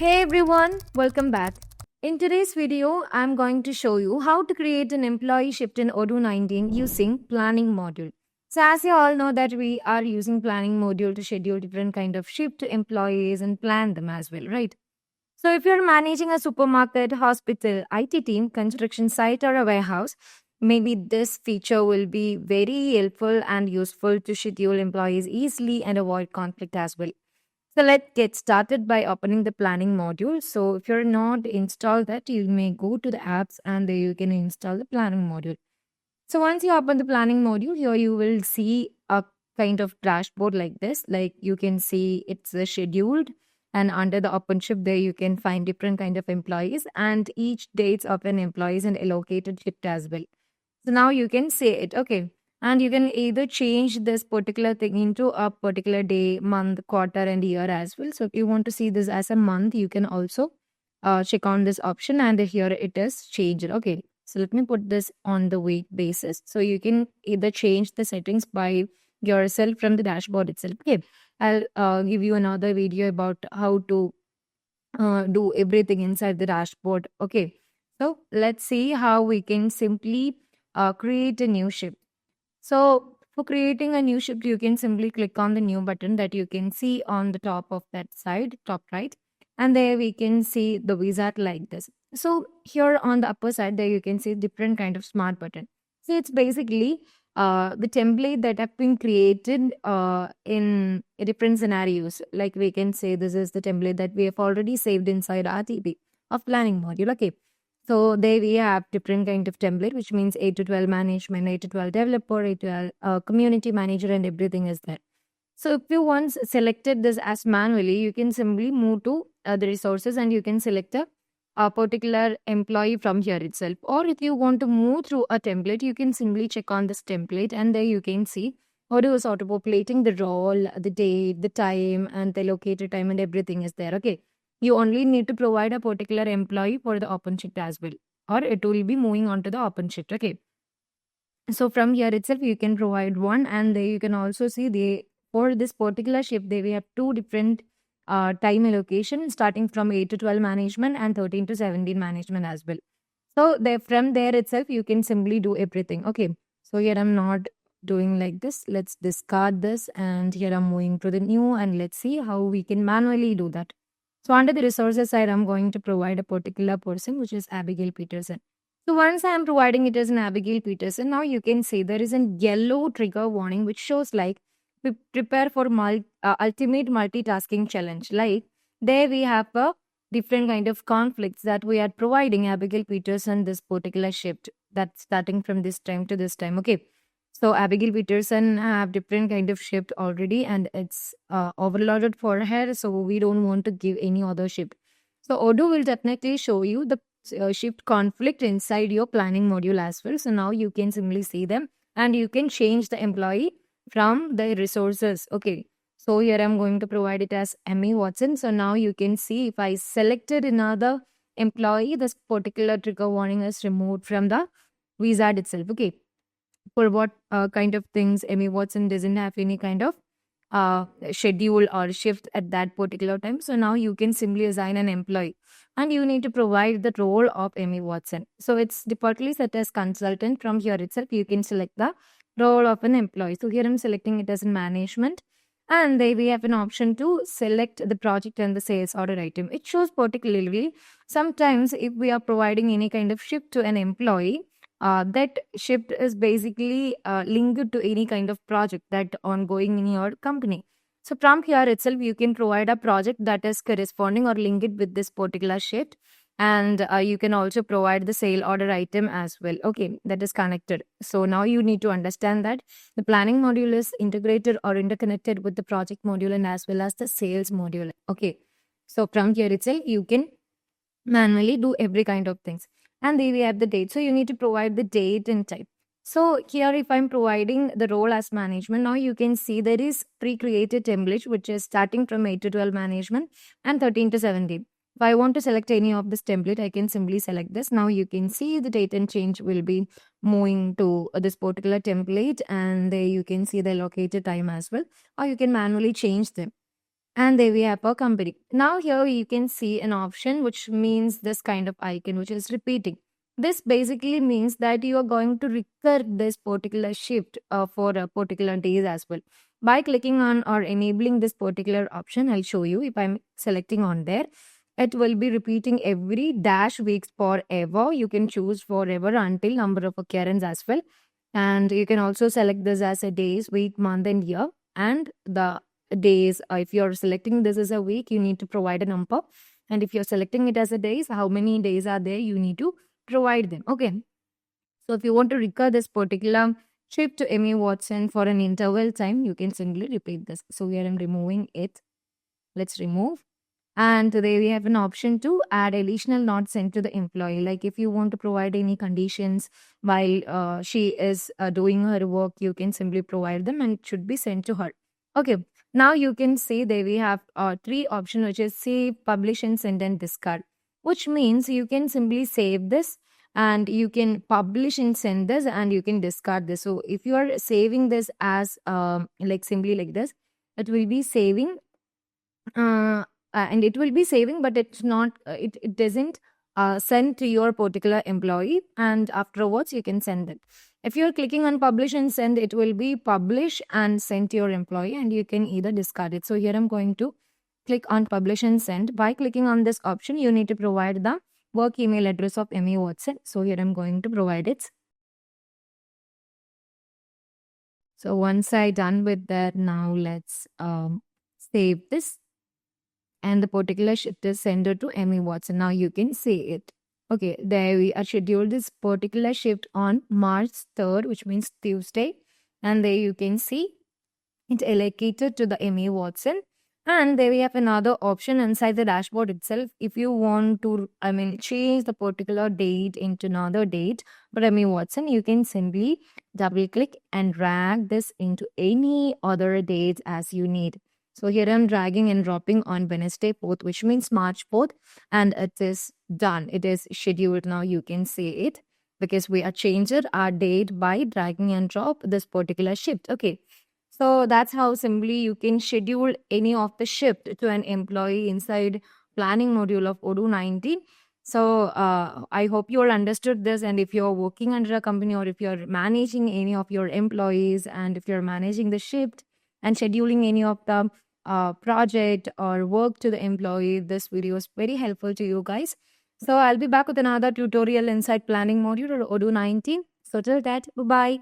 Hey everyone, welcome back. In today's video, I'm going to show you how to create an employee shift in Odoo 19 using planning module. So as you all know that we are using planning module to schedule different kind of shift to employees and plan them as well, right? So if you're managing a supermarket, hospital, IT team, construction site or a warehouse, maybe this feature will be very helpful and useful to schedule employees easily and avoid conflict as well. So let's get started by opening the planning module. So if you're not installed that, you may go to the apps and there you can install the planning module. So once you open the planning module, here you will see a kind of dashboard like this. Like you can see it's scheduled, and under the OpenShift there you can find different kind of employees and each dates of an employees and allocated shift as well. So now you can say it. Okay. And you can either change this particular thing into a particular day, month, quarter, and year as well. So if you want to see this as a month, you can also check on this option, and here it is changed. Okay. So let me put this on the week basis. So you can either change the settings by yourself from the dashboard itself. Okay. I'll give you another video about how to do everything inside the dashboard. Okay. So let's see how we can simply create a new shift. So for creating a new shift, you can simply click on the new button that you can see on the top of that side, top right. And there we can see the wizard like this. So here on the upper side, there you can see different kind of smart button. So it's basically the template that have been created in different scenarios. Like we can say this is the template that we have already saved inside RTP of planning module. Okay. So there we have different kind of template, which means 8 to 12 management, 8 to 12 developer, 8 to 12 community manager, and everything is there. So if you once selected this as manually, you can simply move to the resources and you can select a particular employee from here itself. Or if you want to move through a template, you can simply check on this template and there you can see Odoo is auto-populating the role, the date, the time, and the located time, and everything is there. Okay. You only need to provide a particular employee for the OpenShift as well, or it will be moving on to the OpenShift. Okay. So from here itself, you can provide one, and there you can also see the for this particular shift, they we have two different time allocation starting from 8 to 12 management and 13 to 17 management as well. So there from there itself, you can simply do everything. Okay. So here I'm not doing like this. Let's discard this, and here I'm moving to the new, and let's see how we can manually do that. So under the resources side, I'm going to provide a particular person, which is Abigail Peterson. So once I'm providing it as an Abigail Peterson, now you can see there is a yellow trigger warning, which shows like prepare for ultimate multitasking challenge. Like there we have a different kind of conflicts that we are providing Abigail Peterson this particular shift that's starting from this time to this time. Okay. So Abigail Peterson have different kind of shift already, and it's overloaded for her. So we don't want to give any other shift. So Odoo will definitely show you the shift conflict inside your planning module as well. So now you can simply see them, and you can change the employee from the resources. Okay. So here I'm going to provide it as Emmy Watson. So now you can see if I selected another employee, this particular trigger warning is removed from the wizard itself. Okay. For what kind of things Emmy Watson doesn't have any kind of schedule or shift at that particular time. So now you can simply assign an employee, and you need to provide the role of Emmy Watson. So it's defaultly set as consultant. From here itself, you can select the role of an employee. So here I'm selecting it as in management, and there we have an option to select the project and the sales order item. It shows particularly sometimes if we are providing any kind of shift to an employee, that shift is basically linked to any kind of project that ongoing in your company. So from here itself, you can provide a project that is corresponding or linked with this particular shift. And you can also provide the sale order item as well. Okay, that is connected. So now you need to understand that the planning module is integrated or interconnected with the project module and as well as the sales module. Okay, so from here itself, you can manually do every kind of things. And there we have the date. So you need to provide the date and time. So here if I'm providing the role as management, now you can see there is pre-created template which is starting from 8 to 12 management and 13 to 17. If I want to select any of this template, I can simply select this. Now you can see the date and change will be moving to this particular template, and there you can see the allocated time as well, or you can manually change them. And there we have our company. Now here you can see an option which means this kind of icon which is repeating. This basically means that you are going to recur this particular shift for a particular days as well. By clicking on or enabling this particular option, I'll show you. If I'm selecting on there, it will be repeating every dash weeks forever. You can choose forever until number of occurrence as well. And you can also select this as a days, week, month, and year. And the days, if you're selecting this as a week, you need to provide a number. And if you're selecting it as a days, how many days are there, you need to provide them. Okay. So if you want to recur this particular shift to Emmy Watson for an interval time, you can simply repeat this. So here I'm removing it. Let's remove. And there we have an option to add additional not sent to the employee. Like if you want to provide any conditions while she is doing her work, you can simply provide them and it should be sent to her. Okay. Now you can see there we have three options, which is save, publish, and send and discard, which means you can simply save this and you can publish and send this and you can discard this. So if you are saving this as like simply like this, it will be saving and it will be saving, but it's not it doesn't send to your particular employee, and afterwards you can send it. If you're clicking on publish and send, it will be publish and send to your employee, and you can either discard it. So here I'm going to click on publish and send. By clicking on this option, you need to provide the work email address of Emmy Watson. So here I'm going to provide it. So once I done with that, now let's save this. And the particular shift is sent to Emmy Watson. Now you can see it. Okay, there we are scheduled this particular shift on March 3rd, which means Tuesday. And there you can see it allocated to the Emmy Watson. And there we have another option inside the dashboard itself. If you want to, change the particular date into another date for Emmy Watson, you can simply double click and drag this into any other date as you need. So here I'm dragging and dropping on Wednesday 4th, which means March 4th, and it is done. It is scheduled now. You can see it because we are changed our date by dragging and drop this particular shift. Okay. So that's how simply you can schedule any of the shift to an employee inside planning module of Odoo 19. So I hope you all understood this. And if you're working under a company or if you're managing any of your employees and if you're managing the shift and scheduling any of the project or work to the employee, this video is very helpful to you guys. So I'll be back with another tutorial inside planning module or Odoo 19. So till that, bye-bye.